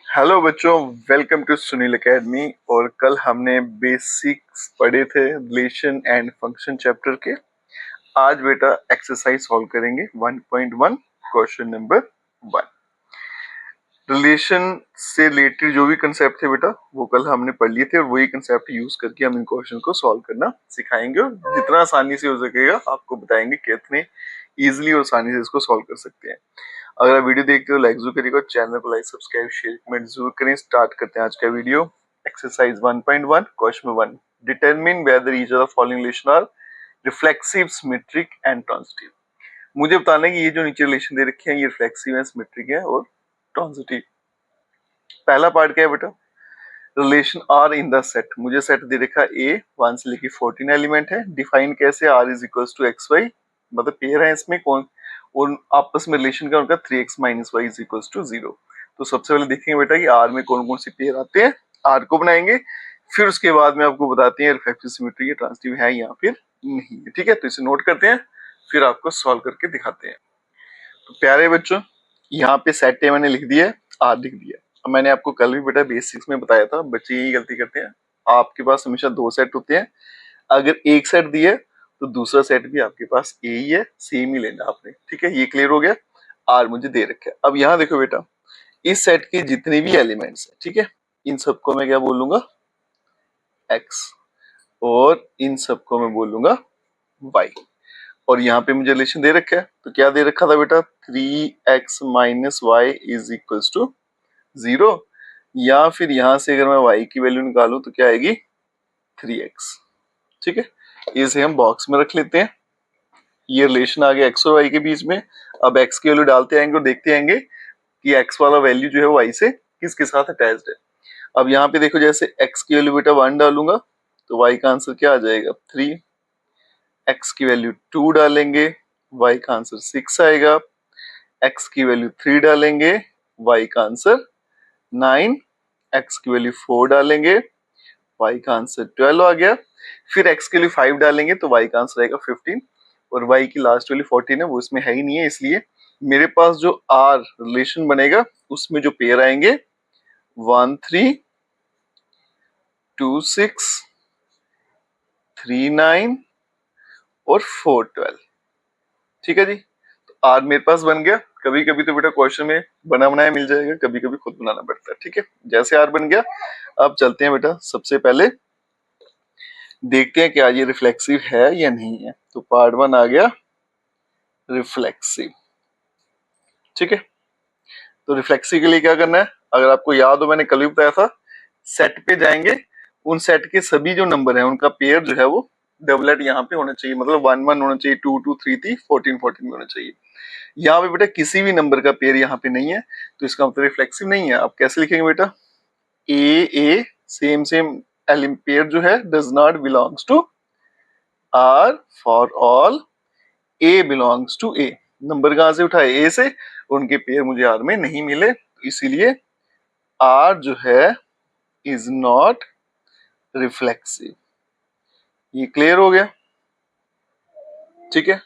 Hello बच्चों, welcome to Sunil academy. और कल हमने बेसिक्स पढ़े थे रिलेशन एंड फंक्शन चैप्टर के। आज बेटा एक्सरसाइज सॉल्व करेंगे 1.1 क्वेश्चन नंबर 1। रिलेशन से रिलेटेड जो भी कंसेप्ट थे बेटा वो कल हमने पढ़ लिए थे और वही कंसेप्ट यूज करके हम इन क्वेश्चन को सॉल्व करना सिखाएंगे और जितना आसानी से हो सकेगा आपको बताएंगे कितने इजीली और आसानी से इसको सॉल्व कर सकते हैं। अगर आप वीडियो देखते हो लाइक जरूर करिएगा, चैनल को लाइक सब्सक्राइब शेयर कमेंट जरूर करें। स्टार्ट करते हैं आज का video. Exercise 1.1 question 1, determine whether each of the following relation are reflexive, symmetric and transitive. मुझे बताना है कि ये जो नीचे रिलेशन दे रखे हैं ये रिफ्लेक्सिव है, सिमेट्रिक है और ट्रांजिटिव। पहला पार्ट क्या है बेटा, relation R in the set. मुझे सेट दे रखा ए 1 से लेके 14 एलिमेंट है। डिफाइन कैसे, R is equal to x y, मतलब पेयर है इसमें कौन और आपस में रिलेशन का उनका 3x minus y is equal to 0। तो सबसे पहले देखेंगे बेटा कि आर में कौन कौन सी पेयर आते हैं, आर को बनाएंगे, फिर उसके बाद में आपको बताते हैं रिफ्लेक्सिव, सिमेट्रिक, ट्रांजिटिव है या फिर नहीं है। ठीक है, तो इसे नोट करते हैं फिर आपको सॉल्व करके दिखाते हैं। तो प्यारे बच्चों, यहाँ पे सेट ए मैंने लिख दिया है, आर लिख दिया। अब मैंने आपको कल भी बेटा बेसिक्स में बताया था, बच्चे यही गलती करते हैं। आपके पास हमेशा दो सेट होते हैं, अगर एक सेट दिए तो दूसरा सेट भी आपके पास ए ही है, सेम ही लेना आपने। ठीक है, ये क्लियर हो गया। आर मुझे दे रखा है। अब यहाँ देखो बेटा, इस सेट के जितने भी एलिमेंट्स हैं, ठीक है, इन सबको मैं क्या बोलूंगा, एक्स, और इन सबको मैं बोलूंगा वाई। और यहाँ पे मुझे रिलेशन दे रखा है, तो क्या दे रखा था बेटा, 3x minus y is equal to 0। या फिर यहां से अगर मैं y की वैल्यू निकालूं तो क्या आएगी, 3x। ठीक है, इसे हम बॉक्स में रख लेते हैं। ये रिलेशन आ गया x और y के बीच में। अब x की वैल्यू डालते आएंगे और देखते आएंगे कि x वाला वैल्यू जो है वो y से किसके साथ अटैच्ड है। अब यहाँ पे देखो, जैसे x की वैल्यू बेटा 1 डालूंगा तो y का आंसर क्या आ जाएगा, 3। x की वैल्यू 2 डालेंगे, y का आंसर 6 आएगा। x की वैल्यू 3 डालेंगे, y का आंसर 9। x की वैल्यू 4 डालेंगे, y का आंसर 12 आ गया। फिर x के लिए 5 डालेंगे तो y का आंसर आएगा 15। और y की लास्ट वैल्यू 14 है, वो इसमें है ही नहीं है, इसलिए मेरे पास जो r रिलेशन बनेगा उसमें जो पेयर आएंगे 1 3 2 6 3 9 और 4 12। ठीक है जी, तो r मेरे पास बन गया। कभी कभी तो बेटा क्वेश्चन में बना बनाया मिल जाएगा, कभी कभी खुद बनाना पड़ता है। ठीक है, जैसे r बन गया। अब चलते हैं बेटा, सबसे पहले देखते हैं क्या ये रिफ्लेक्सिव है या नहीं है। तो पार्ट 1 आ गया रिफ्लेक्सिव। ठीक है, तो रिफ्लेक्सिव के लिए क्या करना है, अगर आपको याद हो मैंने कल भी बताया था, सेट पे जाएंगे, उन सेट के सभी जो नंबर है उनका पेयर जो है वो डबलेट यहाँ पे होना चाहिए, मतलब 1 1 होना चाहिए, 2 2 3 3 14 14 में होना चाहिए। यहाँ पे बेटा किसी भी नंबर का पेयर यहाँ पे नहीं है, तो इसका मतलब रिफ्लेक्सिव नहीं है। आप कैसे लिखेंगे बेटा, ए सेम सेम पेयर जो है does not belongs to R for all A belongs to A. Number कहां से उठाए, ए से, उनके पेयर मुझे आर में नहीं मिले, तो इसीलिए आर जो है इज नॉट रिफ्लेक्सिव। ये क्लियर हो गया। ठीक है,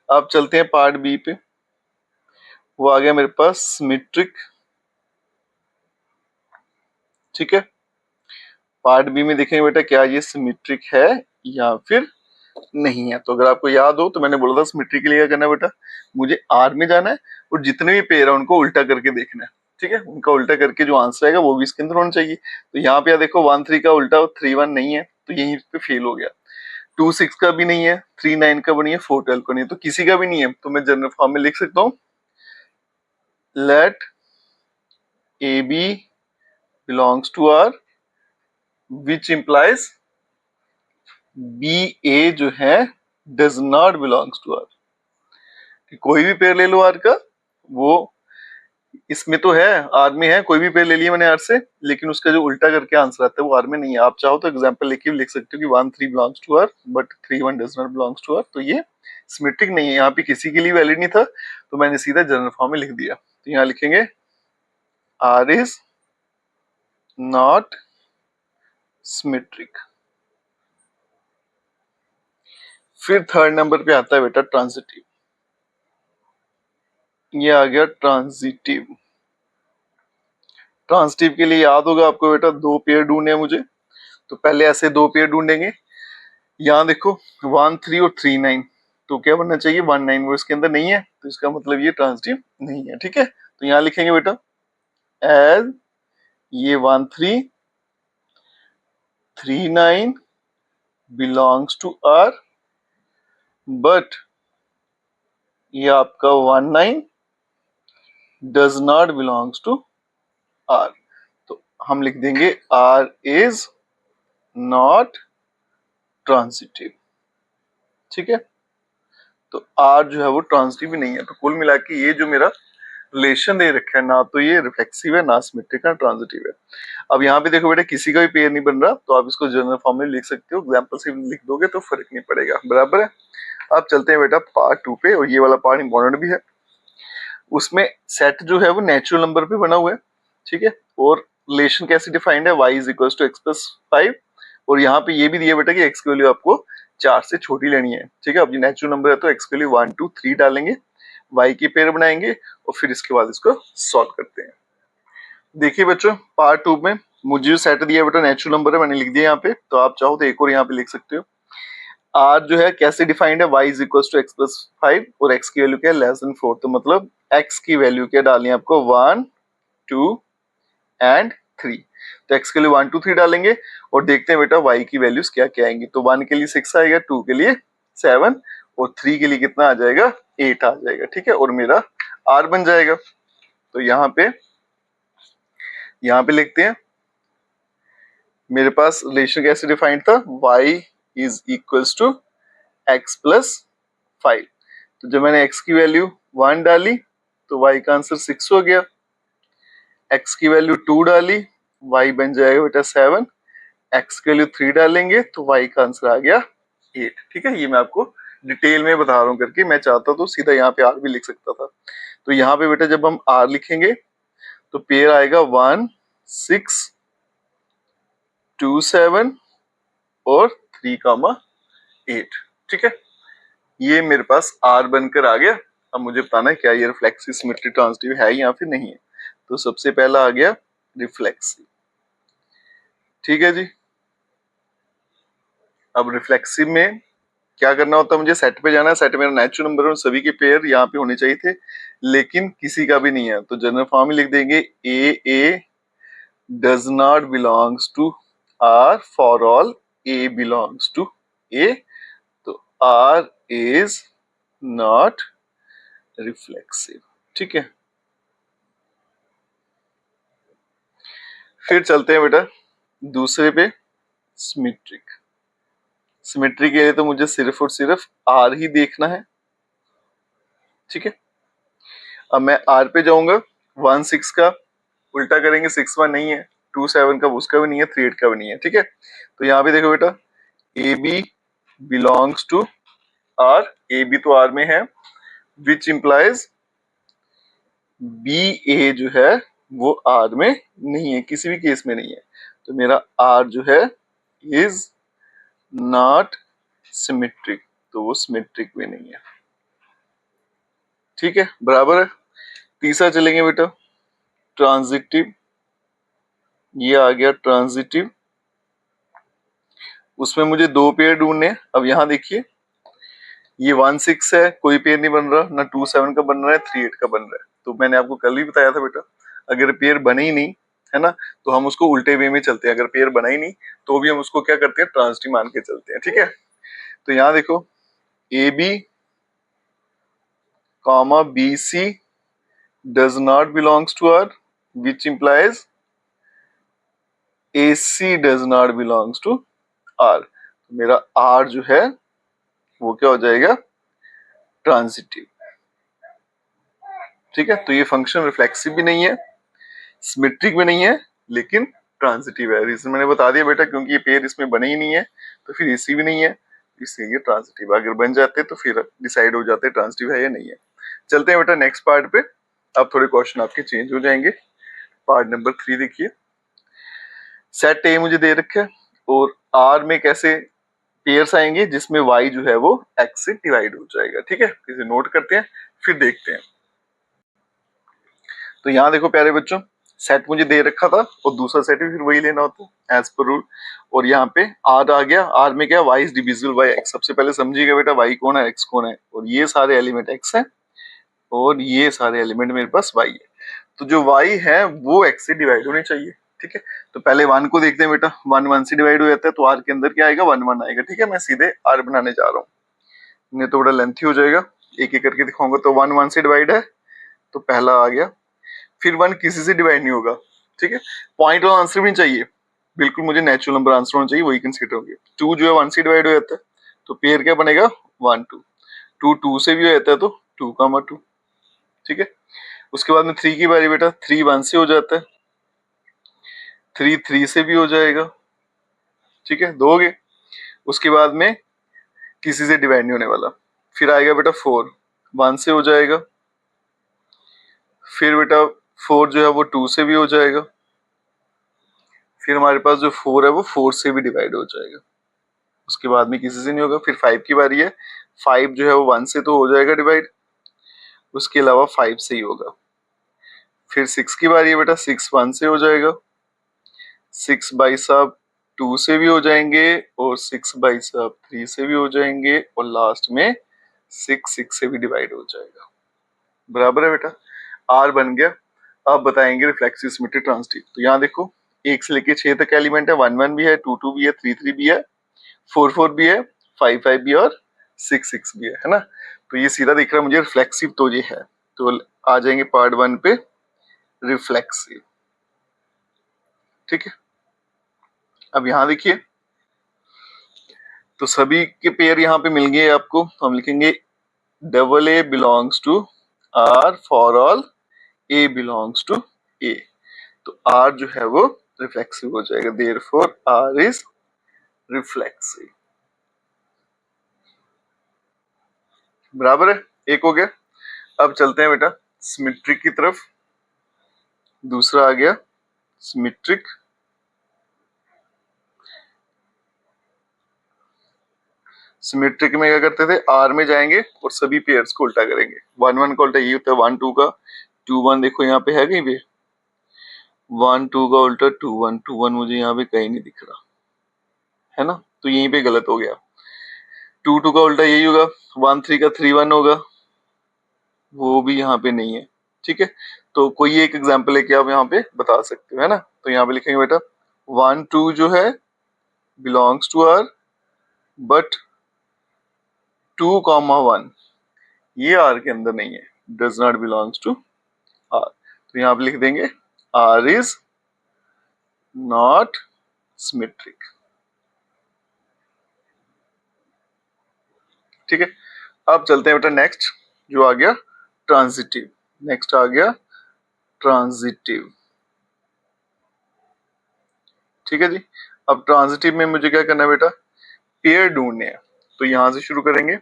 अब चलते हैं पार्ट बी पे। वो आ गया मेरे पास सिमेट्रिक। ठीक है, पार्ट बी में देखेंगे बेटा क्या ये सिमेट्रिक है या फिर नहीं है। तो अगर आपको याद हो तो मैंने बोला था सिमेट्रिक के लिए क्या करना है बेटा, मुझे आर में जाना है और जितने भी पेयर है उनको उल्टा करके देखना है। ठीक है, उनका उल्टा करके जो आंसर आएगा वो भी इसके अंदर होना चाहिए। तो यहाँ पे देखो 1 3 का उल्टा 3 1 नहीं है, तो यहीं पे फेल हो गया। 2 6 का भी नहीं है, 3 9 का भी नहीं है, 4 12 का नहीं है, तो किसी का भी नहीं है। तो मैं जनरल फॉर्म में लिख सकता हूँ, let A B belongs to R which implies B A जो है does not belongs to R. कोई भी पेयर ले लो आर का, वो इसमें तो है, आर में है, कोई भी पेयर ले लिया मैंने आर से, लेकिन उसका जो उल्टा करके आंसर आता है वो आर में नहीं है। आप चाहो तो एग्जांपल लेके भी लिख सकते हो कि 1 3 belongs to R but 3 1 does not belongs to R. तो ये सिमेट्रिक नहीं है, यहाँ पे किसी के लिए वैलिड नहीं था, तो मैंने सीधा जनरल फॉर्म में लिख दिया। तो यहाँ लिखेंगे आर इज नॉट सिमेट्रिक। फिर थर्ड नंबर पे आता है बेटा ट्रांजिटिव। ये आ गया ट्रांजिटिव। ट्रांजिटिव के लिए याद होगा आपको बेटा, दो पेयर ढूंढने हैं मुझे, तो पहले ऐसे दो पेयर ढूंढेंगे। यहाँ देखो 1 3 और 3 9, तो क्या बनना चाहिए 1 9, वो इसके अंदर नहीं है, तो इसका मतलब ये ट्रांजिटिव नहीं है। ठीक है, तो यहाँ लिखेंगे बेटा एज ये 1 3 3 9 बिलोंग्स टू आर, बट ये आपका 1 9 does not belongs to R. तो हम लिख देंगे आर इज नॉट ट्रांजिटिव। ठीक है, तो आर जो है वो ट्रांजिटिव भी नहीं है। तो कुल मिला के ये जो मेरा रिलेशन दे रखा है, ना तो ये रिफ्लेक्सिव है ना सिमेट्रिक है, ट्रांजिटिव है। अब यहाँ पे देखो बेटा किसी का भी पेयर नहीं बन रहा, तो आप इसको जनरल फॉर्म में लिख सकते हो, एग्जाम्पल से लिख दोगे तो फर्क नहीं पड़ेगा। बराबर है। अब चलते हैं बेटा पार्ट 2 पे, और ये वाला पार्ट इंपॉर्टेंट भी है। उसमें सेट जो है वो नेचुरल नंबर पे बना हुआ है। ठीक है, और रिलेशन कैसे डिफाइंड है, y is equal to x plus 5, और यहाँ पे ये भी दिया बेटा कि x की वैल्यू आपको 4 से छोटी लेनी है। ठीक है, अब ये नेचुरल नंबर है तो x की वैल्यू 1 2 3 डालेंगे, y की पेयर बनाएंगे और फिर इसके बाद इसको सॉल्व करते हैं। देखिए बच्चों पार्ट 2 में मुझे जो सेट दिया बेटा नेचुरल नंबर है, मैंने लिख दिया यहाँ पे, तो आप चाहो तो एक और यहाँ पे लिख सकते हो। r जो है कैसे डिफाइंड है, y is equal to x plus 5 और x की वैल्यू क्या है लेस देन 4, तो मतलब x की वैल्यू क्या डालनी है आपको 1 2 एंड 3। तो x के लिए 1 2 3 डालेंगे और देखते हैं बेटा y की वैल्यूज क्या क्या आएंगी। तो 1 के लिए 6 आएगा, 2 के लिए 7 और 3 के लिए कितना आ जाएगा 8 आ जाएगा। ठीक है, और मेरा r बन जाएगा। तो यहाँ पे लिखते हैं, मेरे पास रिलेशन कैसे डिफाइंड था, y is equals to x plus 5। तो जब मैंने x की वैल्यू 1 डाली तो y का आंसर 6 हो गया, x की वैल्यू 2 डाली y बन जाएगा बेटा 7, x की वैल्यू 3 डालेंगे तो y का आंसर आ गया 8। ठीक है, ये मैं आपको डिटेल में बता रहा हूँ करके, मैं चाहता तो सीधा यहाँ पे r भी लिख सकता था। तो यहाँ पे बेटा जब हम r लिखेंगे तो पेयर आएगा 1 6 2 7 और 3, 8। ठीक है, ये मेरे पास r बनकर आ गया। अब मुझे बताना है क्या ये रिफ्लेक्सिव सिमेट्रिक ट्रांजिटिव है या फिर नहीं है। तो सबसे पहला आ गया रिफ्लेक्सिव। ठीक है जी, अब रिफ्लेक्सिव में क्या करना होता है, मुझे सेट पे जाना है। सेट मेरा नेचुरल नंबर और सभी के पेयर यहाँ पे होने चाहिए थे, लेकिन किसी का भी नहीं है, तो जनरल फॉर्म में लिख देंगे A does not belongs to R for all A belongs to A, तो आर इज नॉट रिफ्लेक्सिव। ठीक है, फिर चलते हैं बेटा दूसरे पे, सिमेट्रिक। सिमेट्री के लिए तो मुझे सिर्फ और सिर्फ आर ही देखना है। ठीक है, अब मैं आर पे जाऊंगा, 1 6 का उल्टा करेंगे, 6 1 नहीं है, 2 7 का उसका भी नहीं है, 3 8 का भी नहीं है। ठीक है, तो यहाँ पे देखो बेटा a B belongs to R, a b तो आर में है, विच इंप्लाइज बी ए जो है वो आर में नहीं है, किसी भी केस में नहीं है। तो मेरा आर जो है इज नॉट सिमेट्रिक, तो वो सिमेट्रिक में नहीं है। ठीक है, बराबर है। तीसरा चलेंगे बेटा ट्रांजिटिव, ये आ गया ट्रांजिटिव। उसमें मुझे दो पेयर ढूंढने हैं। अब यहाँ देखिए ये 1 6 है, कोई पेयर नहीं बन रहा, ना 2 7 का बन रहा है, 3 8 का बन रहा है। तो मैंने आपको कल ही बताया था बेटा, अगर पेयर बने ही नहीं है ना, तो हम उसको उल्टे वे में चलते हैं। अगर पेयर बना ही नहीं तो भी हम उसको क्या करते हैं, ट्रांजिटिव मान के चलते हैं। ठीक है, तो यहाँ देखो a b comma B c does not belongs to R, which implies A c does not belongs to R. मेरा आर जो है वो क्या हो जाएगा, ट्रांजिटिव। ठीक है, तो ये फंक्शन रिफ्लेक्सिव भी नहीं है, सिमेट्रिक भी नहीं है, लेकिन ट्रांजिटिव है। रीजन मैंने बता दिया बेटा, क्योंकि ये पेयर इसमें बने ही नहीं है, तो फिर एसी भी नहीं है, इसलिए ये ट्रांजिटिव। अगर बन जाते तो फिर डिसाइड हो जाते ट्रांजिटिव है या नहीं है। चलते हैं बेटा नेक्स्ट पार्ट पे। अब थोड़े क्वेश्चन आपके चेंज हो जाएंगे। पार्ट नंबर 3 देखिए, सेट ए मुझे दे रखा है और आर में कैसे पेयर्स आएंगे जिसमें y जो है वो x से डिवाइड हो जाएगा। ठीक है, इसे नोट करते हैं फिर देखते हैं। तो यहाँ देखो प्यारे बच्चों, सेट मुझे दे रखा था और दूसरा सेट भी फिर वही लेना होता है एज पर रूल। और यहाँ पे आर आ गया, आर में क्या y is divisible by x। सबसे पहले समझिएगा बेटा y कौन है, x कौन है, और ये सारे एलिमेंट x है और ये सारे एलिमेंट मेरे पास y है। तो जो y है वो x से डिवाइड होने चाहिए, ठीक है। तो पहले 1 को देखते हैं बेटा, 1 1 से डिवाइड हो जाता है तो r के अंदर क्या आएगा, 1 1 आएगा, ठीक है। मैं सीधे r बनाने जा रहा हूँ, नहीं तो बड़ा लेंथी हो जाएगा, एक एक करके दिखाऊंगा। तो 1 1 से डिवाइड है तो पहला आ गया, फिर 1 किसी से डिवाइड नहीं होगा, ठीक है। पॉइंट और आंसर भी नहीं चाहिए, बिल्कुल मुझे नेचुरल नंबर आंसर होना चाहिए, वही कंसीडर होंगे। 2 जो है 1 से डिवाइड हो जाता है तो पेयर क्या बनेगा, 1 2। 2 2 से भी हो जाता है तो 2 2, ठीक है। उसके बाद में 3 की बारी बेटा, 3 1 से हो जाता है, 3 3 से भी हो जाएगा, ठीक है, 2 हो गए। उसके बाद में किसी से डिवाइड नहीं होने वाला। फिर आएगा बेटा 4, 1 से हो जाएगा, फिर बेटा 4 जो है वो 2 से भी हो जाएगा, फिर हमारे पास जो 4 है वो 4 से भी डिवाइड हो जाएगा। उसके बाद में किसी से नहीं होगा। फिर 5 की बारी है, 5 जो है वो 1 से तो हो जाएगा डिवाइड, उसके अलावा 5 से ही होगा। फिर 6 की बारी है बेटा, 6 1 से हो जाएगा, 6 बाई साहब 2 से भी हो जाएंगे और 6 बाई साहब 3 से भी हो जाएंगे और लास्ट में 6 6 से भी डिवाइड हो जाएगा। बराबर है बेटा, आर बन गया। अब बताएंगे रिफ्लेक्सिव सिमेट्री ट्रांजिटिव। तो यहाँ देखो 1 से लेके 6 तक एलिमेंट है, 1 1 भी है, 2 2 भी है, 3 3 भी है, 4 4 भी है, 5 5 भी है और 6 6 भी है ना। तो ये सीधा दिख रहा है मुझे रिफ्लेक्सिव, तो ये है। तो आ जाएंगे पार्ट 1 पे, रिफ्लेक्सिव, ठीक है। अब यहाँ देखिए, तो सभी के पेयर यहाँ पे मिल गए आपको। तो हम लिखेंगे double A belongs to R for all A belongs to A. तो आर जो है वो रिफ्लेक्सिव हो जाएगा, देयरफॉर आर इज रिफ्लेक्सिव। बराबर है, एक हो गया। अब चलते हैं बेटा सिमेट्रिक की तरफ। दूसरा आ गया सिमेट्रिक। सिमेट्रिक में क्या करते थे, आर में जाएंगे और सभी पेयर्स को उल्टा करेंगे। 1 1 का उल्टा ये होता है 1 2 का, 2 1 देखो यहाँ पे है कहीं पे, 1 2 का उल्टा 2 1, 2 1 मुझे यहाँ पे कहीं नहीं दिख रहा है ना, तो यहीं पे गलत हो गया। 2 2 का उल्टा यही होगा, 1 3 का 3 1 होगा, वो भी यहाँ पे नहीं है, ठीक है। तो कोई एक एग्जांपल लेके आप यहाँ पे बता सकते हो, है ना। तो यहाँ पे लिखेंगे बेटा 1 2 जो है बिलोंग्स टू आर, बट 2 1 ये आर के अंदर नहीं है, does not belongs to R. तो यहाँ पे लिख देंगे आर इज नॉट सिमेट्रिक, ठीक है। अब चलते हैं बेटा नेक्स्ट, जो आ गया ट्रांजिटिव। नेक्स्ट आ गया ट्रांजिटिव, ठीक है जी। अब ट्रांजिटिव में मुझे क्या करना है बेटा, पेयर ढूंढने हैं। तो यहां से शुरू करेंगे,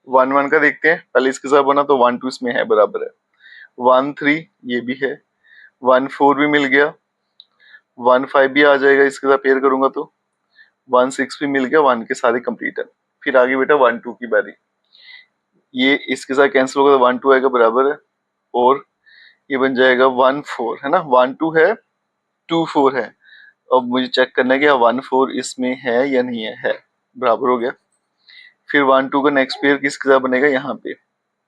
1 1 का देखते हैं, पहले इसके साथ बना तो 1 2 इसमें है, बराबर है। 1 3 ये भी है, 1 4 भी मिल गया, 1 5 भी आ जाएगा इसके साथ पेयर करूंगा तो, 1 6 भी मिल गया, 1 के सारे कंप्लीट है। फिर आगे बेटा 1 2 की बारी, ये इसके साथ कैंसिल होगा तो 1 2 आएगा, बराबर है। और ये बन जाएगा 1 4, है ना, 1 2 है, 2 4 है। अब मुझे चेक करना है कि 1 4 इसमें है या नहीं है, बराबर हो गया। फिर 1 2 का नेक्स्ट पेयर किसके साथ बनेगा, यहाँ पे,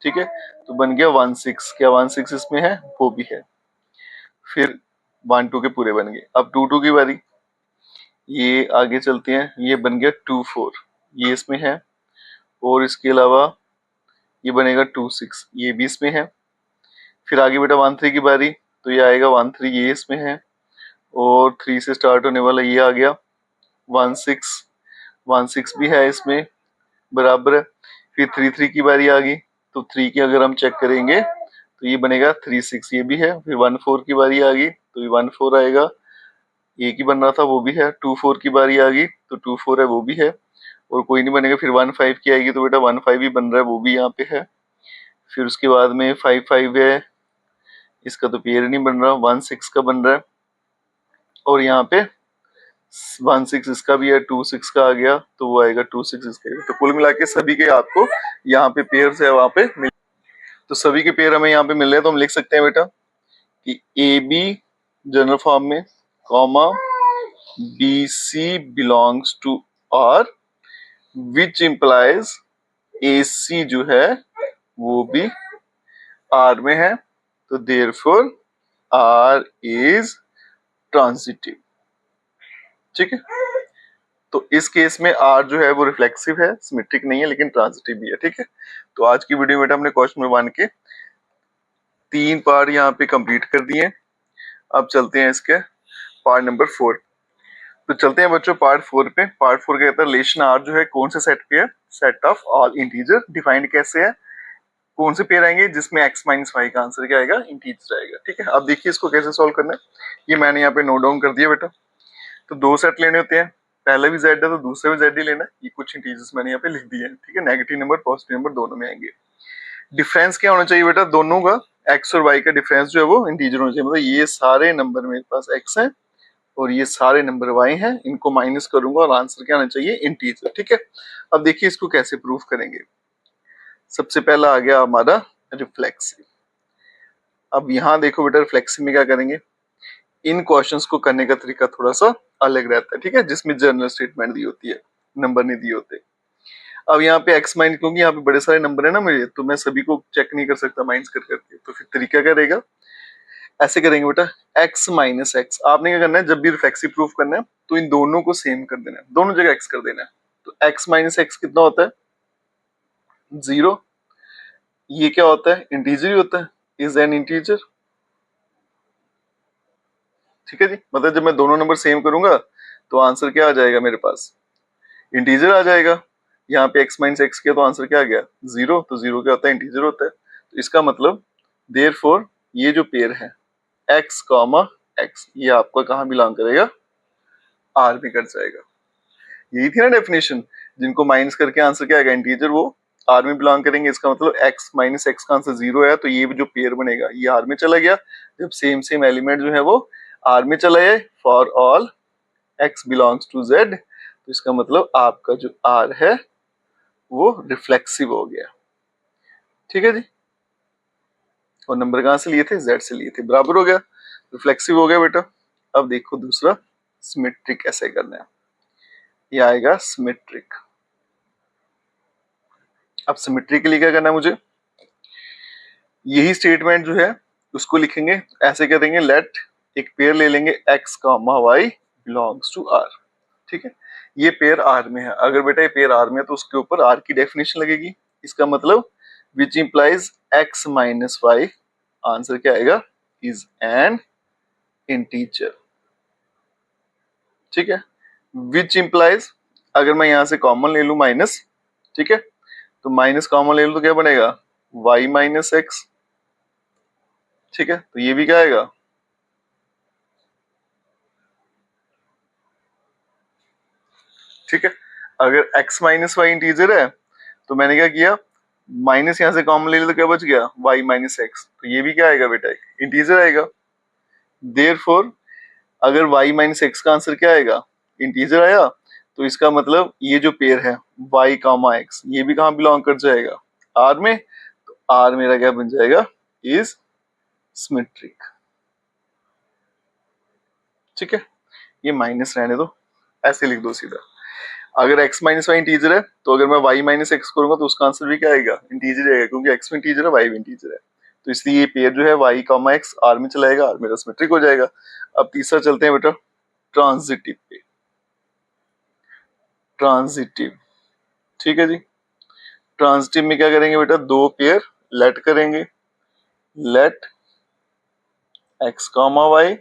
ठीक है। तो बन गया 1 6, क्या 1 6 इसमें है, वो भी है। फिर 1 2 के पूरे बन गए। अब 2 2 की बारी, ये आगे चलते हैं, ये बन गया 2 4, ये इसमें है। और इसके अलावा ये बनेगा 2 6, ये भी इसमें है। फिर आगे बेटा 1 3 की बारी, तो ये आएगा 1 3, ये इसमें है। और 3 से स्टार्ट होने वाला ये आ गया 1 6, 1 6 भी है इसमें, बराबर है। फिर 3 3 की बारी आ गई, तो 3 की अगर हम चेक करेंगे तो ये बनेगा 3 6, ये भी है। फिर 1 4 की बारी आ गई तो ये 1 4 आएगा, एक ही बन रहा था वो भी है। 2 4 की बारी आ गई तो 2 4 है, वो भी है। और कोई नहीं बनेगा। फिर 1 5 की आएगी तो बेटा 1 5 ही बन रहा है, वो भी यहाँ पे है। फिर उसके बाद में 5 5 है, इसका तो पेयर नहीं बन रहा, 1 6 का बन रहा है। और यहाँ पे 1 6 इसका भी है, 2 6 का आ गया तो वो आएगा 2 6 इसका। तो कुल मिला के सभी के आपको यहाँ पे पेयर है वहां पे मिल, तो सभी के पेयर हमें यहाँ पे मिल रहे हैं। तो हम लिख सकते हैं बेटा कि ए बी जनरल फॉर्म में, comma B C belongs to R which implies A C जो है वो भी आर में है, तो देयरफॉर आर इज ट्रांजिटिव। ठीक है, तो इस केस में आर जो है वो रिफ्लेक्सिव है, सिमेट्रिक नहीं है, लेकिन ट्रांजिटिव भी है। ठीक है, तो आज की वीडियो में हमने क्वेश्चन नंबर 1 के 3 पार्ट यहाँ पे कंप्लीट कर दिए। अब चलते हैं इसके पार्ट नंबर 4। तो चलते हैं बच्चों पार्ट 4 पे। पार्ट 4 कहता है रिलेशन आर जो है कौन से सेट पे है, set of all integer. Defined कैसे है, कौन से पेयर आएंगे जिसमें x माइनस वाई का आंसर क्या आएगा, इंटीजर आएगा। ठीक है, अब देखिए इसको कैसे सॉल्व करना है, ये मैंने यहाँ पे नोट डाउन कर दिया बेटा। तो 2 सेट लेने होते हैं, पहला भी z है तो दूसरा भी z ही लेना है। ये कुछ इंटीजर्स मैंने यहाँ पे लिख दिए हैं। ठीक है, नेगेटिव नंबर पॉजिटिव नंबर दोनों में आएंगे। डिफरेंस क्या होना चाहिए बेटा, दोनों का x और y का डिफरेंस जो है वो इंटीजर होना चाहिए। मतलब ये सारे नंबर मेरे पास x है और ये सारे नंबर y हैं, इनको माइनस करूंगा और आंसर क्या आना चाहिए, इंटीजर। ठीक है, अब देखिए इसको कैसे प्रूफ करेंगे। सबसे पहला आ गया हमारा रिफ्लेक्सिव। अब यहाँ देखो बेटा रिफ्लेक्सिव में क्या करेंगे, इन क्वेश्चंस को करने का तरीका थोड़ा सा अलग रहता है। ठीक है, जिसमें जनरल स्टेटमेंट दी होती है, नंबर नहीं दिए होते। अब यहाँ पे x माइनस, क्योंकि यहाँ पे बड़े सारे नंबर है ना मेरे, तो मैं सभी को चेक नहीं कर सकता माइनस कर करके, तो फिर तरीका क्या रहेगा, ऐसे करेंगे बेटा x माइनस एक्स। आपने क्या करना है, जब भी रिफ्लेक्सिव प्रूफ करना है तो इन दोनों को सेम कर देना है, दोनों जगह x कर देना है। तो x माइनस एक्स कितना होता है, 0। ये क्या होता है, इंटीजर ही होता है, इज एन इंटीजर। ठीक है जी, मतलब जब मैं दोनों नंबर सेम करूंगा तो आंसर क्या आ जाएगा मेरे पास, इंटीजर आ जाएगा। यहाँ पे x माइनस एक्स किया तो आंसर क्या आ गया, 0। तो 0 क्या होता है, इंटीजर होता है। तो इसका मतलब देयरफॉर ये जो पेयर है x कॉमा x, ये आपका कहाँ बिलोंग करेगा, आर में कर जाएगा। यही थी ना डेफिनेशन, जिनको माइनस करके आंसर क्या आएगा, इंटीजर, वो आर में बिलोंग करेंगे। इसका मतलब x माइनस एक्स का आंसर 0 है, तो ये जो पेयर बनेगा ये आर में चला गया। जब सेम सेम एलिमेंट जो है वो आर में चला जाए, for all x belongs to z, तो इसका मतलब आपका जो r है वो रिफ्लेक्सिव हो गया। ठीक है जी, और नंबर कहां से लिए थे, z से लिए थे, बराबर हो गया, रिफ्लेक्सिव हो गया बेटा। अब देखो दूसरा सिमेट्रिक कैसे करना है, ये आएगा सिमेट्रिक। अब सिमेट्रिक के लिए क्या करना है मुझे, यही स्टेटमेंट जो है उसको लिखेंगे, ऐसे कह देंगे लेट, एक पेयर ले लेंगे x comma y belongs to r। ठीक है, ये पेयर r में है, अगर बेटा ये पेयर r में है तो उसके ऊपर r की डेफिनेशन लगेगी। इसका मतलब which implies x minus y, answer क्या आएगा, इज एन इंटीजर। ठीक है, विच इंप्लाइज, अगर मैं यहां से कॉमन ले लू माइनस, ठीक है, तो माइनस कॉमन ले लू तो क्या बनेगा, y माइनस एक्स। ठीक है, तो ये भी क्या आएगा, ठीक है। अगर x माइनस वाई इंटीजर है तो मैंने क्या किया, माइनस यहां से कॉमन ले लिया तो क्या बच गया, y माइनस एक्स, तो ये भी क्या आएगा बेटा, एक इंटीजर आएगा। देयरफॉर अगर y माइनस एक्स का आंसर क्या आएगा, इंटीजर आया, तो इसका मतलब ये जो पेयर है y कामा एक्स, ये भी कहां बिलोंग कर जाएगा, r में। तो r मेरा क्या बन जाएगा, इज सिमेट्रिक। ठीक है, ये माइनस रहने दो, ऐसे लिख दो सीधा। अगर x माइनस वाई इंटीजर है तो अगर मैं y माइनस एक्स करूंगा तो उसका आंसर भी क्या आएगा, इंटीजर आएगा, क्योंकि x में इंटीजर है y भी इंटीजर है। तो इसलिए ये पेयर जो है y कॉमा x r में चलाएगा, r मेरा सिमेट्रिक हो जाएगा। अब तीसरा चलते हैं बेटा ट्रांजिटिव पे, ट्रांजिटिव। ठीक है जी, ट्रांजिटिव में क्या करेंगे बेटा, दो पेयर लेट करेंगे, लेट x कॉमा y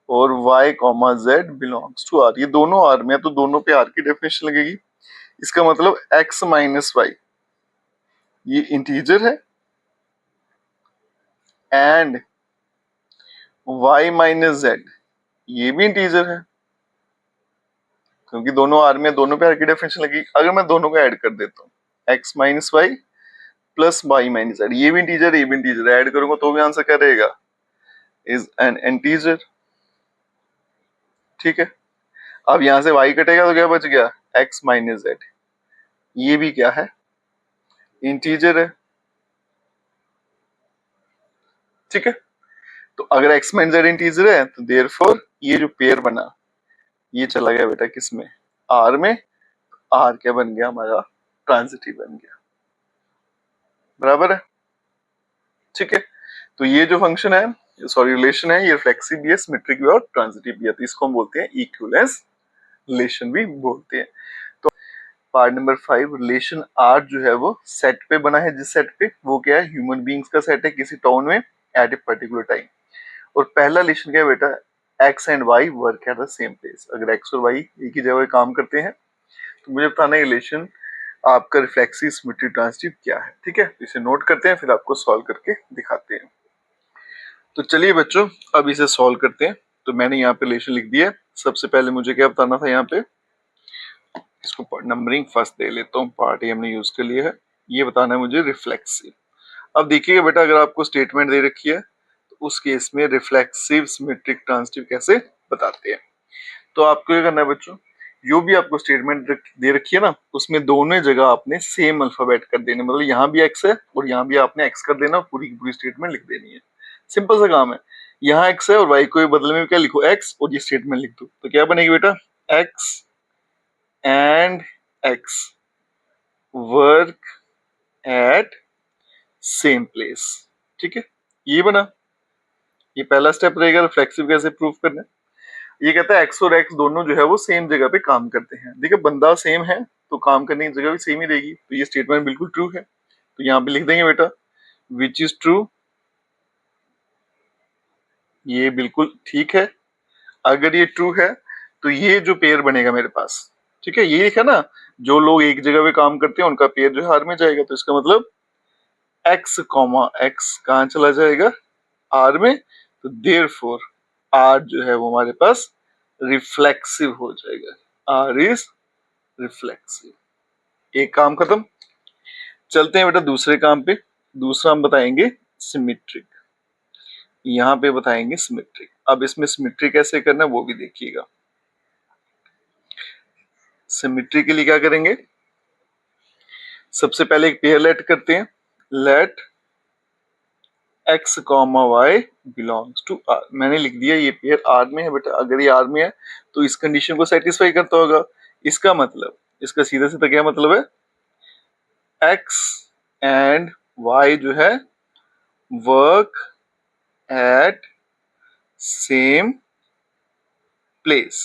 और y comma z belongs to r। ये दोनों r में है तो दोनों पे r की डेफिनेशन लगेगी। इसका मतलब x माइनस वाई ये इंटीजर है एंड y माइनस z ये भी इंटीजर है, क्योंकि दोनों आर में, दोनों पे आर की डेफिनेशन लगी। अगर मैं दोनों को ऐड कर देता हूँ x minus y plus y minus z, ये भी इंटीजर ये भी इंटीजर, ऐड करूंगा तो भी आंसर क्या रहेगा, इज एन इंटीजर। ठीक है, अब यहां से y कटेगा तो क्या बच गया, x माइनस z, ये भी क्या है, इंटीजर है। ठीक है, तो अगर एक्स माइनस जेड इंटीजर है तो देयरफॉर ये जो पेयर बना ये चला गया बेटा किसमें, आर में। आर क्या बन गया हमारा, ट्रांजिटिव बन गया, बराबर है, ठीक है। तो ये जो फंक्शन है, सॉरी रिलेशन है, ये रिफ्लेक्सिव भी है, सिमेट्रिक भी है और ट्रांजिटिव भी है। तो इसको हम बोलते हैं इक्विवेलेंस रिलेशन भी बोलते हैं। तो पार्ट नंबर 5, रिलेशन आर जो है वो सेट पे बना है, जिस सेट पे वो क्या है, ह्यूमन बींग्स का सेट है किसी टाउन में एट ए पर्टिकुलर टाइम। और पहला रिलेशन क्या है बेटा, x and Y work at the same place. अगर एक्स और वाई एक ही जगह काम करते हैं तो मुझे बताना है रिलेशन आपका रिफ्लेक्सिव सिमेट्रिक ट्रांजिटिव क्या है, ठीक है। इसे नोट करते हैं फिर आपको सॉल्व करके दिखाते हैं। तो चलिए बच्चों अब इसे सॉल्व करते हैं। तो मैंने यहाँ पे रिलेशन लिख दिया। सबसे पहले मुझे क्या बताना था, यहाँ पे इसको नंबरिंग फर्स्ट दे लेता हूँ, पार्ट ए हमने यूज कर लिया है। ये बताना है मुझे रिफ्लेक्सिव। अब देखिएगा बेटा, अगर आपको स्टेटमेंट दे रखी है तो उस केस में रिफ्लेक्सिव सिमेट्रिक ट्रांजिटिव कैसे बताते हैं। तो आपको क्या करना है बच्चों, जो भी आपको स्टेटमेंट दे रखी है ना, उसमें दोनों जगह आपने सेम अल्फाबेट कर देने, मतलब यहाँ भी एक्स है और यहाँ भी आपने एक्स कर देना, पूरी की पूरी स्टेटमेंट लिख देनी है। सिंपल सा काम है। यहाँ एक्स है और वाई को बदले में क्या लिखो, एक्स, और ये स्टेटमेंट लिख दो। तो क्या बनेगी बेटा, x and x work at same place, ठीक है। ये बना, ये पहला स्टेप रहेगा रिफ्लेक्सिव कैसे प्रूव करना है। ये कहता है एक्स और एक्स दोनों जो है वो सेम जगह पे काम करते हैं। देखिए बंदा सेम है तो काम करने की जगह भी सेम ही रहेगी। तो ये स्टेटमेंट बिल्कुल ट्रू है। तो यहाँ पे लिख देंगे बेटा विच इज ट्रू, ये बिल्कुल ठीक है। अगर ये ट्रू है तो ये जो पेयर बनेगा मेरे पास, ठीक है, ये लिखा ना, जो लोग एक जगह पे काम करते हैं उनका पेयर जो है आर में जाएगा। तो इसका मतलब एक्स कॉमा एक्स कहाँ चला जाएगा, आर में। तो देयरफॉर आर जो है वो हमारे पास रिफ्लेक्सिव हो जाएगा, आर इज रिफ्लेक्सिव। एक काम खत्म। चलते हैं बेटा दूसरे काम पे। दूसरा हम बताएंगे सिमेट्रिक। यहाँ पे बताएंगे सिमेट्रिक। अब इसमें सिमेट्रिक कैसे करना है वो भी देखिएगा। सिमेट्री के लिए क्या करेंगे, सबसे पहले एक पेयर लेट करते हैं, let x comma y belongs to R. मैंने लिख दिया ये पेयर आर में है बेटा। अगर ये आर में है तो इस कंडीशन को सेटिस्फाई करता होगा। इसका मतलब, इसका सीधा सीधा क्या मतलब है, एक्स एंड वाई जो है वर्क एट सेम प्लेस,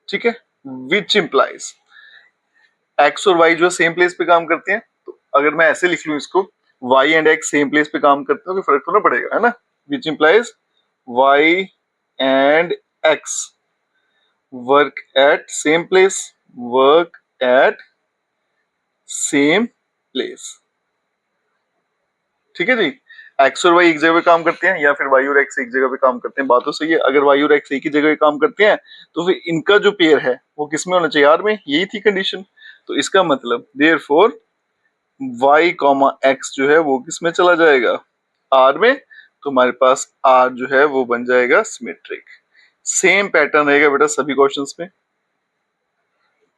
ठीक है। विच इंप्लाइज एक्स और वाई जो है सेम प्लेस पे काम करते हैं। तो अगर मैं ऐसे लिख लूं इसको, y and x same place पे काम करते हैं तो फर्क तो ना पड़ेगा, है ना। Which implies y and x work at same place, work at same place, ठीक है जी। एक्स और वाई एक जगह पे काम करते हैं या फिर वाई और एक्स एक जगह पे काम करते हैं, बात तो सही है। अगर वाई और एक्स एक ही जगह पे काम करते हैं तो फिर इनका जो पेयर है वो किसमें होना चाहिए, आर में। यही थी कंडीशन। तो इसका मतलब देयरफॉर वाई कॉमा एक्स जो है वो किसमें चला जाएगा, आर में। तो हमारे पास आर जो है वो बन जाएगा सिमेट्रिक। सेम पैटर्न रहेगा बेटा सभी क्वेश्चंस में,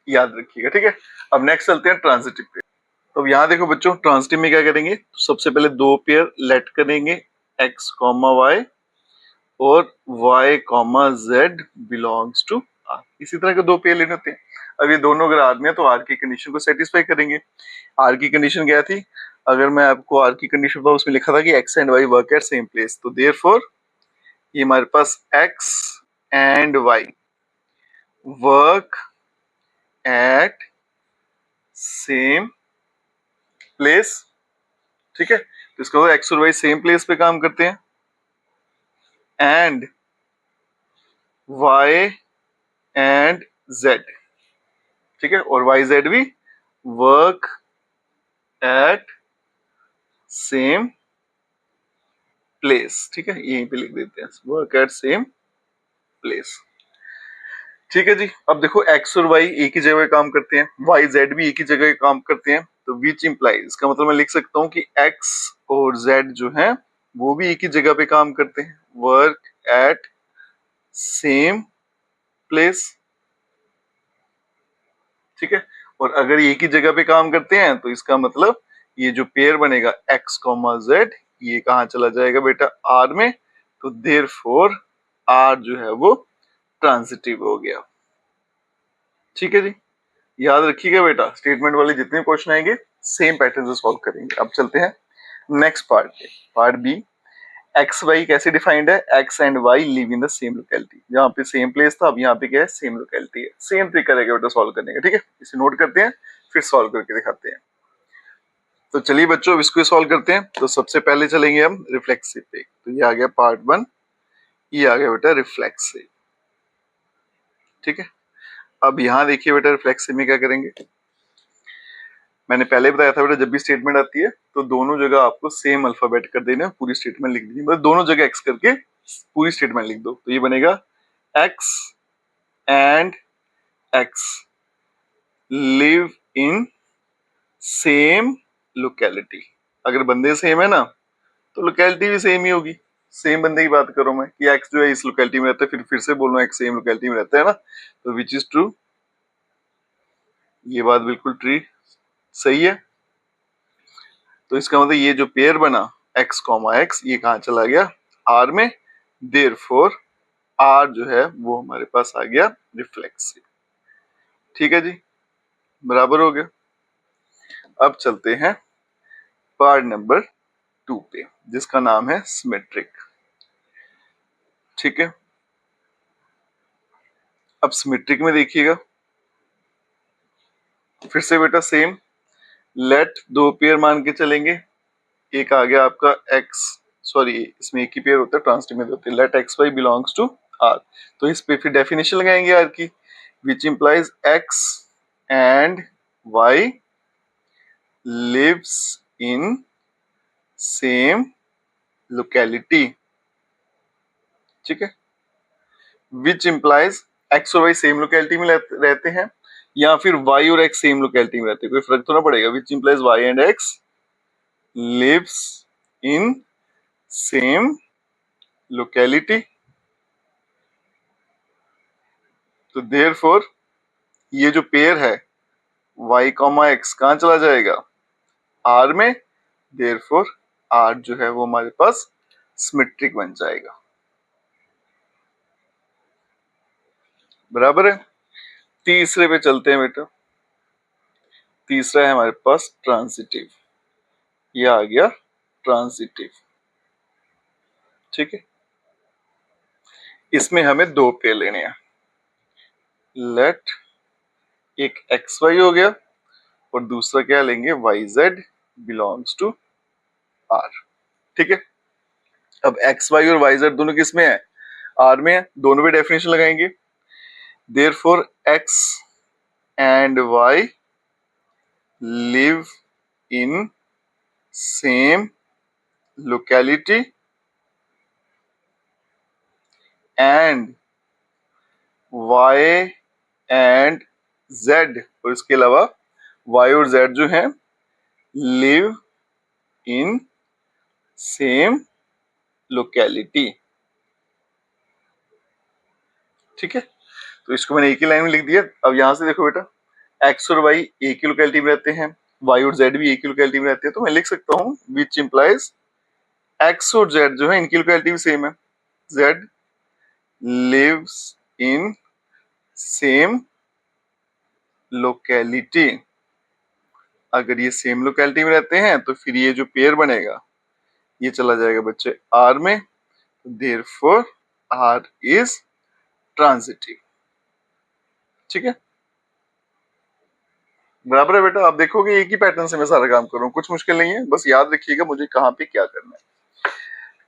याद रखिएगा, ठीक है। अब नेक्स्ट चलते हैं ट्रांजिटिव पे। तो अब यहाँ देखो बच्चों, ट्रांजिटिव में क्या करेंगे, तो सबसे पहले दो पेयर लेट करेंगे, एक्स कॉमा वाई और y comma z belongs to R. इसी तरह के दो पेयर लेने होते हैं। अब ये दोनों अगर आर में है तो आर की कंडीशन को सेटिस्फाई करेंगे। आर की कंडीशन क्या थी, अगर मैं आपको आर की कंडीशन बताऊं, उसमें लिखा था कि X and Y work at same place. तो देयरफॉर ये हमारे पास X and Y work at same place, ठीक है। तो इसका मतलब एक्स और वाई सेम प्लेस पे काम करते हैं एंड y एंड z, ठीक है, और y z भी वर्क एट सेम प्लेस, ठीक है। यहीं पे लिख देते हैं वर्क एट सेम प्लेस, ठीक है जी। अब देखो x और y एक ही जगह काम करते हैं, y z भी एक ही जगह काम करते हैं। तो विच इंप्लाइज, इसका मतलब मैं लिख सकता हूँ कि x और z जो है वो भी एक ही जगह पे काम करते हैं, वर्क एट सेम प्लेस, ठीक है। और अगर ये एक ही जगह पे काम करते हैं तो इसका मतलब ये जो पेयर बनेगा एक्स कॉमा जेड, ये कहाँ चला जाएगा बेटा, आर में। तो देयरफॉर आर जो है वो ट्रांजिटिव हो गया। ठीक है जी, याद रखिएगा बेटा, स्टेटमेंट वाले जितने क्वेश्चन आएंगे सेम पैटर्न से सॉल्व करेंगे। अब चलते हैं नेक्स्ट पार्ट पे, पार्ट बी। एक्स वाई कैसे डिफाइंड है? X and y live in the same locality. जहाँ पे सेम प्लेस था, अब यहाँ पे क्या है? सेम लोकेलिटी है। सेम तरीका रहेगा बेटा सॉल्व करने का। ठीक है, इसे नोट करते हैं, फिर सॉल्व करके दिखाते हैं। तो चलिए बच्चों, अब इसको सॉल्व करते हैं। तो सबसे पहले चलेंगे हम रिफ्लेक्सिव पे। तो ये आ गया पार्ट 1, ये आ गया बेटा रिफ्लेक्सिव। ठीक है, अब यहाँ देखिए बेटा रिफ्लेक्सिव में क्या करेंगे। मैंने पहले बताया था बेटा, जब भी स्टेटमेंट आती है तो दोनों जगह आपको सेम अल्फाबेट कर देना, पूरी स्टेटमेंट लिख देनी, मतलब दोनों जगह एक्स करके पूरी स्टेटमेंट लिख दो। तो ये बनेगा x and x live in same locality. अगर बंदे सेम है ना तो लोकेलिटी भी सेम ही होगी। सेम बंदे की बात करो मैं कि एक्स जो है इस लोकेलिटी में रहता है, फिर से बोल रहा हूँ एक्स सेम लोकेलिटी में रहता है ना, तो विच इज ट्रू। ये बात बिल्कुल ट्रू सही है। तो इसका मतलब ये जो पेयर बना x कॉमा एक्स, ये कहाँ चला गया? R में। देयरफॉर R जो है वो हमारे पास आ गया रिफ्लेक्सिव। ठीक है जी, बराबर हो गया। अब चलते हैं पार्ट नंबर 2 पे, जिसका नाम है सिमेट्रिक। ठीक है, अब सिमेट्रिक में देखिएगा, फिर से बेटा सेम लेट दो पेयर मान के चलेंगे। एक आ गया आपका x, सॉरी इसमें एक ही पेयर होता है, ट्रांसटिव में होते हैं। Let x y belongs to R. तो इस पे फिर डेफिनेशन लगाएंगे आर की, which implies x and y lives in same locality. ठीक है, विच इंप्लाइज x और y सेम लोकेलिटी में रहते हैं, या फिर y और x सेम लोकेलिटी में रहते हैं, कोई फर्क तो ना पड़ेगा। Which implies y and x lives in same locality. तो देयरफॉर ये जो पेयर है y कॉमा एक्स कहाँ चला जाएगा? R में। देयरफॉर R जो है वो हमारे पास सिमेट्रिक बन जाएगा। बराबर है। तीसरे पे चलते हैं बेटा। तीसरा है हमारे पास ट्रांजिटिव। ये आ गया ट्रांजिटिव। ठीक है, इसमें हमें दो पेयर लेने हैं। लेट एक एक्स वाई हो गया और दूसरा क्या लेंगे? Y z belongs to R. ठीक है, अब एक्स वाई और वाई जेड दोनों किस में है? आर में है। दोनों पे डेफिनेशन लगाएंगे। Therefore x and y live in same locality and y and z, और इसके अलावा y और z जो है लिव इन सेम लोकेलिटी। ठीक है, तो इसको मैंने एक ही लाइन में लिख दिया। अब यहां से देखो बेटा, x और y एक ही लोकेलिटी में रहते हैं, y और z भी एक ही लोकेलिटी में रहते हैं, तो मैं लिख सकता हूँ विच इंप्लाइज x और z जो है इनकी लोकेलिटी भी सेम है। z lives in same locality. अगर ये सेम लोकेलिटी में रहते हैं तो फिर ये जो पेयर बनेगा ये चला जाएगा बच्चे R में। Therefore R is transitive. ठीक है, बराबर है बेटा। आप देखोगे एक ही पैटर्न से मैं सारा काम कर रहा हूँ, कुछ मुश्किल नहीं है, बस याद रखिएगा मुझे कहाँ पे क्या करना है।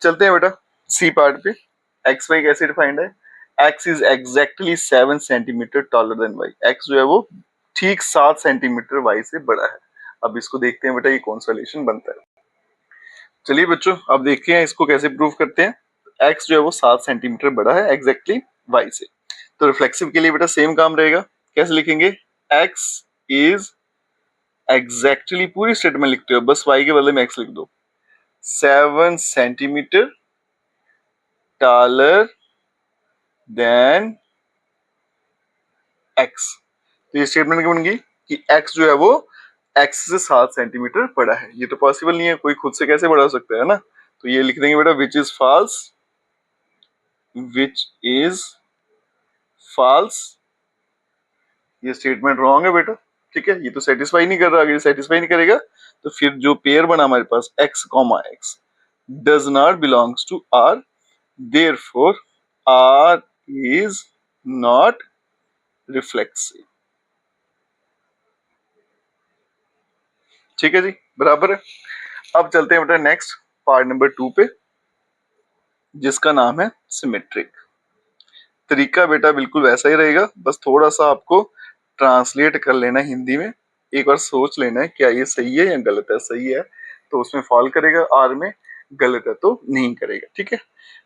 चलते हैं बेटा सी पार्ट पे। एक्स वाई कैसे डिफाइंड है? X is exactly 7 centimetre taller than y. X जो है वो ठीक 7 सेंटीमीटर वाई से बड़ा है। अब इसको देखते हैं बेटा ये कौन सा रिलेशन बनता है। चलिए बच्चों, अब देखते हैं इसको कैसे प्रूव करते हैं। एक्स जो है वो 7 सेंटीमीटर बड़ा है एग्जैक्टली वाई से। तो रिफ्लेक्सिव के लिए बेटा सेम काम रहेगा। कैसे लिखेंगे? एक्स इज एग्जैक्टली, पूरी स्टेटमेंट लिखते हो, बस वाई के बदले में एक्स लिख दो। 7 सेंटीमीटर टॉलर देन एक्स। तो ये स्टेटमेंट क्या बन गई कि एक्स जो है वो एक्स से 7 सेंटीमीटर बड़ा है। ये तो पॉसिबल नहीं है, कोई खुद से कैसे बड़ा हो सकता है ना। तो ये लिख देंगे बेटा which is false. Which is false, ये स्टेटमेंट रॉन्ग है बेटा। ठीक है, ये तो सेटिस्फाई नहीं कर रहा, अगर सेटिस्फाई नहीं करेगा तो फिर जो पेयर बना हमारे पास x comma x does not belongs to r, therefore r is not reflexive. ठीक है जी, बराबर है। अब चलते हैं बेटा नेक्स्ट पार्ट नंबर 2 पे, जिसका नाम है सिमेट्रिक। तरीका बेटा बिल्कुल वैसा ही रहेगा, बस थोड़ा सा आपको ट्रांसलेट कर लेना हिंदी में, एक बार सोच लेना है क्या ये सही है या गलत है। सही है तो उसमें फॉल करेगा आर में, गलत है तो नहीं करेगा। ठीक है,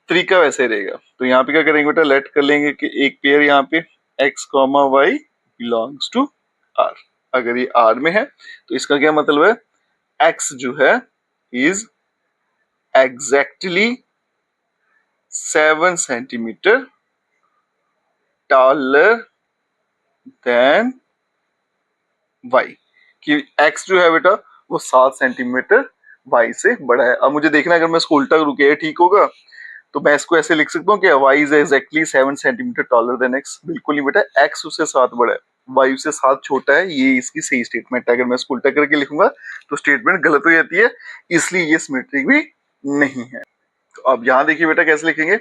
तरीका वैसे ही रहेगा। तो यहाँ पे क्या करेंगे बेटा, लेट कर लेंगे कि एक पेयर यहाँ पे x comma y belongs to R. अगर ये आर में है तो इसका क्या मतलब है, x जो है is exactly 7 centimetre taller than y, कि x जो है बेटा वो 7 सेंटीमीटर y से बड़ा है। अब मुझे देखना है, अगर मैं इसको उल्टा रुके ठीक होगा, तो मैं इसको ऐसे लिख सकता हूँ कि y is exactly 7 centimetre taller then x। बिल्कुल नहीं बेटा, x उससे 7 बड़ा है, y उससे 7 छोटा है, ये इसकी सही स्टेटमेंट है। अगर मैं इसको उल्टा करके लिखूंगा तो स्टेटमेंट गलत हो जाती है, इसलिए ये सिमेट्रिक भी नहीं है। तो अब यहाँ देखिए बेटा कैसे लिखेंगे,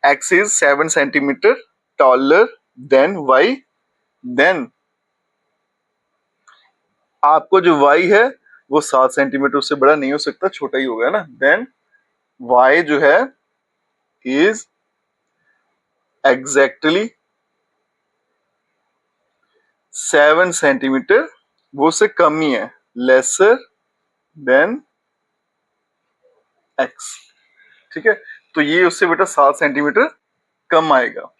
x is 7 centimetre taller than y, then आपको जो y है वो 7 सेंटीमीटर उससे बड़ा नहीं हो सकता, छोटा ही होगा ना। देन y जो है इज एग्जैक्टली 7 सेंटीमीटर, वो उससे कम ही है, लेसर देन x। ठीक है, तो ये उससे बेटा 7 सेंटीमीटर कम आएगा।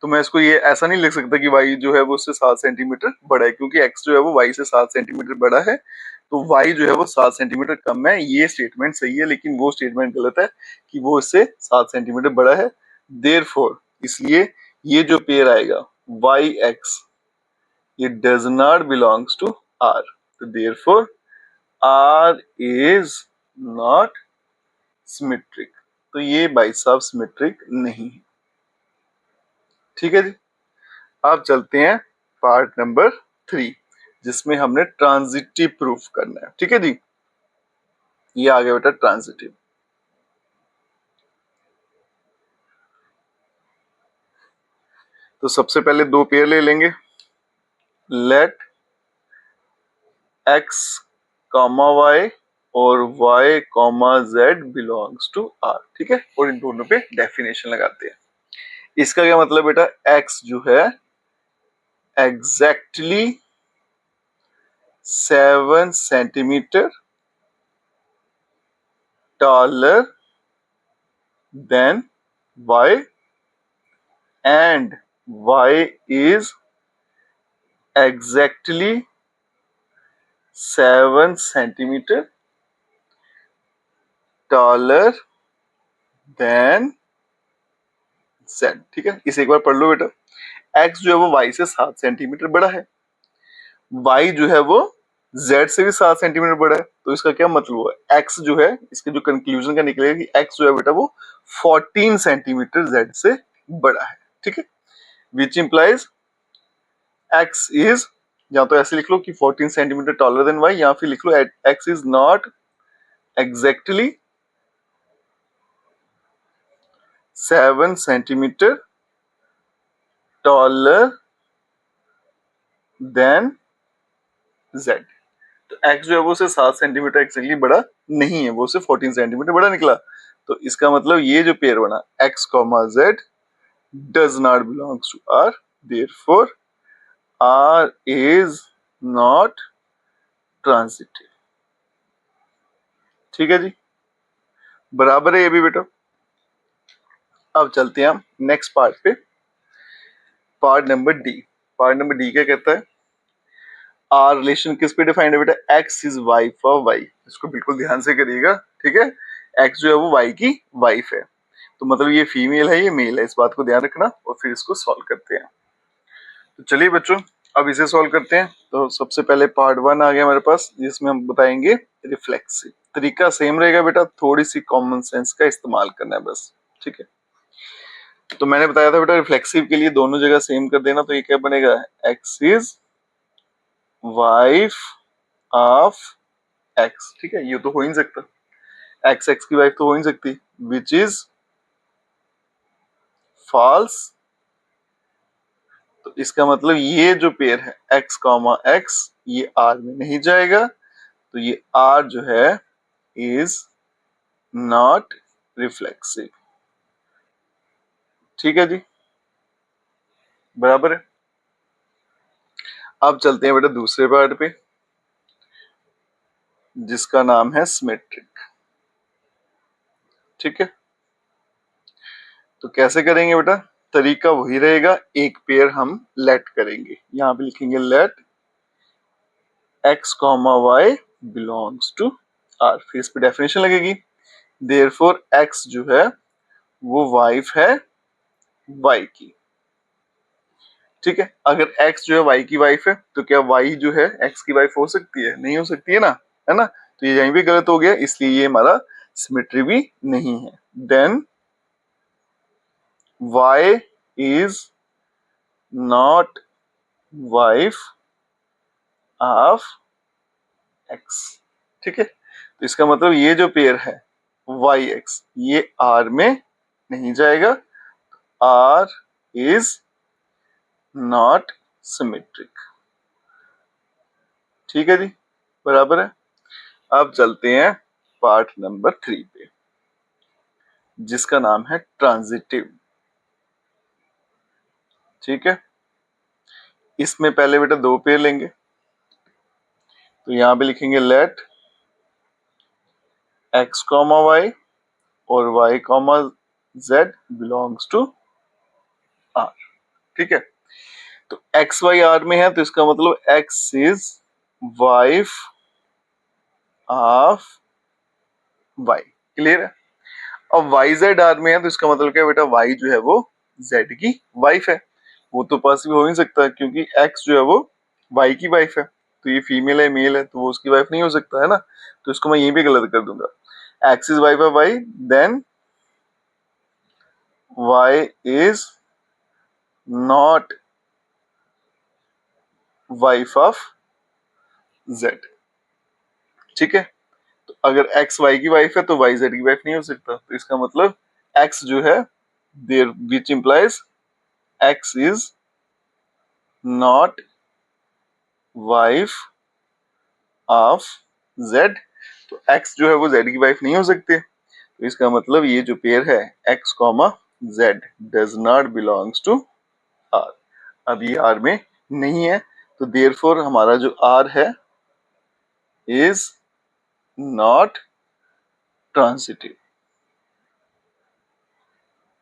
तो मैं इसको ये ऐसा नहीं लिख सकता कि y जो है वो उससे 7 सेंटीमीटर बड़ा है, क्योंकि x जो है वो y से 7 सेंटीमीटर बड़ा है, तो y जो है वो 7 सेंटीमीटर कम है। ये स्टेटमेंट सही है, लेकिन वो स्टेटमेंट गलत है कि वो इससे 7 सेंटीमीटर बड़ा है। देयरफॉर, इसलिए ये जो पेयर आएगा yx, ये does not belongs to r, तो therefore r is not symmetric. तो ये भाई साहब सिमेट्रिक नहीं है। ठीक है जी, अब चलते हैं पार्ट नंबर 3, जिसमें हमने ट्रांजिटिव प्रूफ करना है। ठीक है जी, ये आ गया बेटा ट्रांजिटिव। तो सबसे पहले दो पेयर ले लेंगे, लेट x कॉमा y और y comma z belongs to r। ठीक है, और इन दोनों पे डेफिनेशन लगाते हैं। इसका क्या मतलब बेटा, x जो है exactly 7 centimetre taller than y and y is exactly 7 centimetre taller than z। ठीक है, इसे एक बार पढ़ लो बेटा, x जो है वो y से 7 सेंटीमीटर बड़ा है, y जो है वो z से भी 7 सेंटीमीटर बड़ा है। तो इसका क्या मतलब हुआ, x जो है, इसके जो कंक्लूजन का निकलेगा कि x जो है बेटा वो 14 सेंटीमीटर z से बड़ा है। ठीक है, विच इंप्लाइज x इज, या तो ऐसे लिख लो कि 14 सेंटीमीटर टॉलर देन y, या फिर लिख लो x is not exactly 7 centimetre taller then z। तो x जो है वो उसे 7 सेंटीमीटर एक्जैक्टली बड़ा नहीं है, वो उसे 14 सेंटीमीटर बड़ा निकला। तो इसका मतलब ये जो पेयर बना x comma z does not belongs to r, therefore r is not transitive. ठीक है जी, बराबर है ये भी बेटा। अब चलते हैं हम नेक्स्ट पार्ट पे, part number D. Part number D क्या कहता है, आर रिलेशन किस पे डिफाइंड है बेटा, x is wife of y. इसको बिल्कुल ध्यान से करिएगा। ठीक है, एक्स जो है वो वाई की वाइफ है, तो मतलब ये फीमेल है ये मेल है, इस बात को ध्यान रखना। और फिर इसको सॉल्व करते हैं। तो चलिए बच्चों, अब इसे सॉल्व करते हैं। तो सबसे पहले पार्ट 1 आ गया हमारे पास, जिसमें हम बताएंगे रिफ्लेक्सिव। तरीका सेम रहेगा बेटा, थोड़ी सी कॉमन सेंस का इस्तेमाल करना है बस। ठीक है, तो मैंने बताया था बेटा रिफ्लेक्सिव के लिए दोनों जगह सेम कर देना, तो ये क्या बनेगा, x is wife of x। ठीक है, ये तो हो ही नहीं सकता, x x की वाइफ तो हो ही नहीं सकती, विच इज फॉल्स। तो इसका मतलब ये जो पेयर है x कॉमा x ये R में नहीं जाएगा, तो ये R जो है इज नॉट रिफ्लेक्सिव। ठीक है जी, बराबर है। अब चलते हैं बेटा दूसरे पार्ट पे, जिसका नाम है सिमेट्रिक। ठीक है, तो कैसे करेंगे बेटा, तरीका वही रहेगा, एक पेयर हम लेट करेंगे, यहां पे लिखेंगे let x comma y belongs to R, फिर इस पे डेफिनेशन लगेगी, देयरफॉर x जो है वो वाइफ है y की। ठीक है, अगर x जो है y की वाइफ है तो क्या y जो है x की वाइफ हो सकती है, नहीं हो सकती है ना, है ना, तो ये यहीं भी गलत हो गया, इसलिए ये हमारा सिमेट्री भी नहीं है। Then y is not wife of x। ठीक है, तो इसका मतलब ये जो पेयर है वाई एक्स ये R में नहीं जाएगा, R इज नॉट सिमेट्रिक। ठीक है जी, बराबर है। अब चलते हैं पार्ट नंबर 3 पे, जिसका नाम है ट्रांजिटिव। ठीक है, इसमें पहले बेटा दो पेयर लेंगे, तो यहां पे लिखेंगे लेट x कॉमा वाई और y comma z belongs to R। ठीक है, तो एक्स वाई आर में है, तो इसका मतलब x is wife of y। Clear है। अब वाई जेड आर में है, तो इसका मतलब क्या है बेटा, y जो है वो z की वाइफ है, वो तो पॉसिबल हो नहीं सकता क्योंकि x जो है वो y की वाइफ है, तो ये फीमेल है मेल है, तो वो उसकी वाइफ नहीं हो सकता है ना, तो इसको मैं यहीं पे गलत कर दूंगा, x is wife of y, then y is not wife of z। ठीक है, तो अगर x y की वाइफ है तो y z की वाइफ नहीं हो सकता, तो इसका मतलब x जो है there which implies x is not wife of z, तो x जो है वो z की वाइफ नहीं हो सकती, तो इसका मतलब ये जो पेयर है x comma z does not belongs to R। अब ये R में नहीं है, तो देयरफॉर हमारा जो R है इज नॉट ट्रांजिटिव।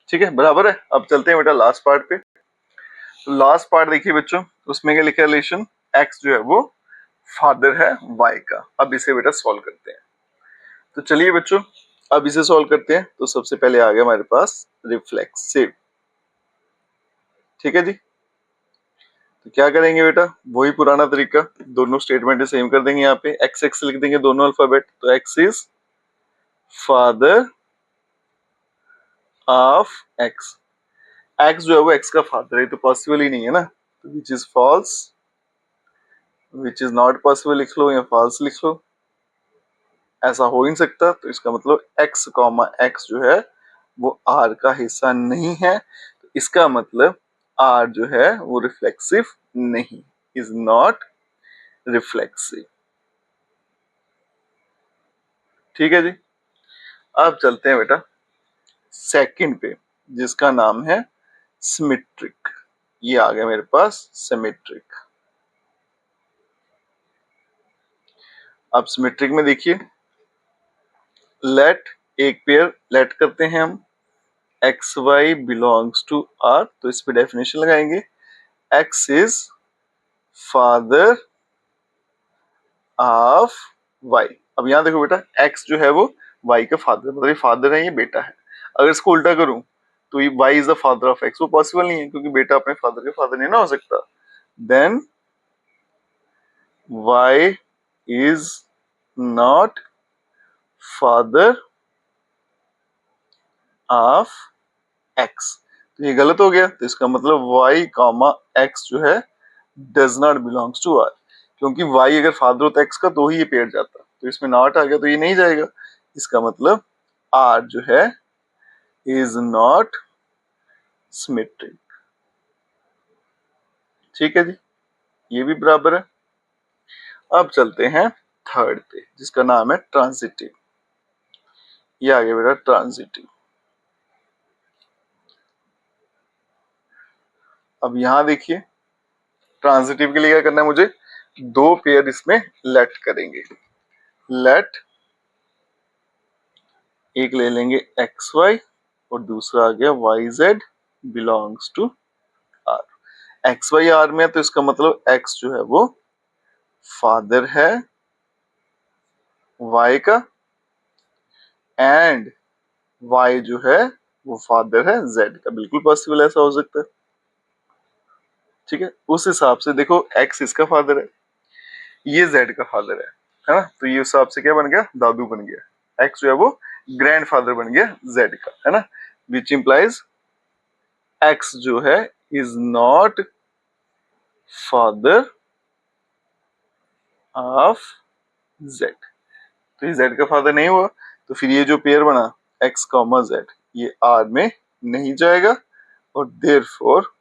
ठीक है, बराबर है। अब चलते हैं बेटा लास्ट पार्ट पे, तो लास्ट पार्ट देखिए बच्चों, उसमें क्या लिखा है, रिलेशन x जो है वो फादर है y का। अब इसे बेटा सॉल्व करते हैं, तो चलिए बच्चों अब इसे सॉल्व करते हैं। तो सबसे पहले आ गया हमारे पास रिफ्लेक्सिव। ठीक है जी, तो क्या करेंगे बेटा, वही पुराना तरीका, दोनों स्टेटमेंट सेम कर देंगे, यहाँ पे एक्स एक्स लिख देंगे दोनों अल्फाबेट, तो x is father of x. X जो है वो एक्स का फादर है, तो पॉसिबल ही नहीं है ना, तो which is false, which is not possible लिख लो या फॉल्स लिख लो, ऐसा हो ही नहीं सकता, तो इसका मतलब एक्स कॉमा एक्स जो है वो आर का हिस्सा नहीं है, तो इसका मतलब आर जो है वो रिफ्लेक्सिव नहीं, इज नॉट रिफ्लेक्सिव। ठीक है जी, अब चलते हैं बेटा सेकंड पे, जिसका नाम है सिमेट्रिक। ये आ गया मेरे पास सिमेट्रिक। अब सिमेट्रिक में देखिए, लेट एक पेयर लेट करते हैं हम, x y belongs to R, तो इस पे डेफिनेशन लगाएंगे, x is father of y. अब यहां देखो बेटा, एक्स जो है वो वाई का फादर, मतलब ये फादर है, ये बेटा है। अगर इसको उल्टा करूं तो ये y is the father of x, वो पॉसिबल नहीं है क्योंकि बेटा अपने फादर के फादर नहीं ना हो सकता। Then y is not father of x, तो ये गलत हो गया, तो इसका मतलब y कॉमा x जो है does not belongs to r, क्योंकि y अगर फादर होता x का तो ही ये पेयर जाता, तो इसमें नॉट आ गया तो ये नहीं जाएगा। इसका मतलब r जो है इज नॉट सिमेट्रिक। ठीक है जी, ये भी बराबर है। अब चलते हैं थर्ड पे, जिसका नाम है ट्रांजिटिव। ये आ गया बेटा ट्रांजिटिव। अब यहां देखिए, ट्रांजिटिव के लिए क्या करना है मुझे, दो पेयर इसमें लेट करेंगे। लेट एक ले लेंगे एक्स वाई और दूसरा आ गया y z belongs to R. X y R में तो इसका मतलब एक्स जो है वो फादर है वाई का एंड वाई जो है वो फादर है जेड का। बिल्कुल पॉसिबल ऐसा हो सकता है। ठीक है, उस हिसाब से देखो एक्स इसका फादर है, ये जेड का फादर है ना, तो ये उस हिसाब से क्या बन गया, दादू बन गया। एक्स जो है वो ग्रैंड फादर बन गया जेड का, है ना, विच इंप्लाइज एक्स जो है is not father of Z. तो ये जेड का फादर नहीं हुआ, तो फिर ये जो पेयर बना एक्स कॉमा जेड ये आर में नहीं जाएगा और therefore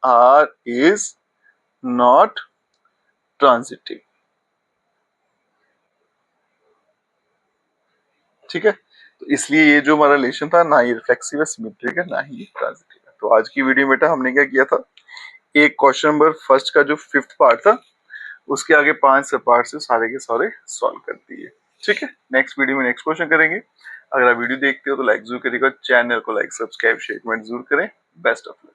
R is not transitive. ठीक है, तो इसलिए ये जो हमारा रिलेशन था ना ये रिफ्लेक्सिव है, सिमेट्रिक है, ना ही ट्रांजिटिव है। तो आज की वीडियो में बेटा हमने क्या किया था, एक क्वेश्चन नंबर फर्स्ट का जो फिफ्थ पार्ट था उसके आगे 5 सब पार्ट से सारे के सारे सॉल्व कर दिए। ठीक है, नेक्स्ट वीडियो में नेक्स्ट क्वेश्चन करेंगे। अगर आप वीडियो देखते हो तो लाइक जरूर करिएगा, चैनल को लाइक सब्सक्राइब शेयर कमेंट जरूर करें। Best of luck.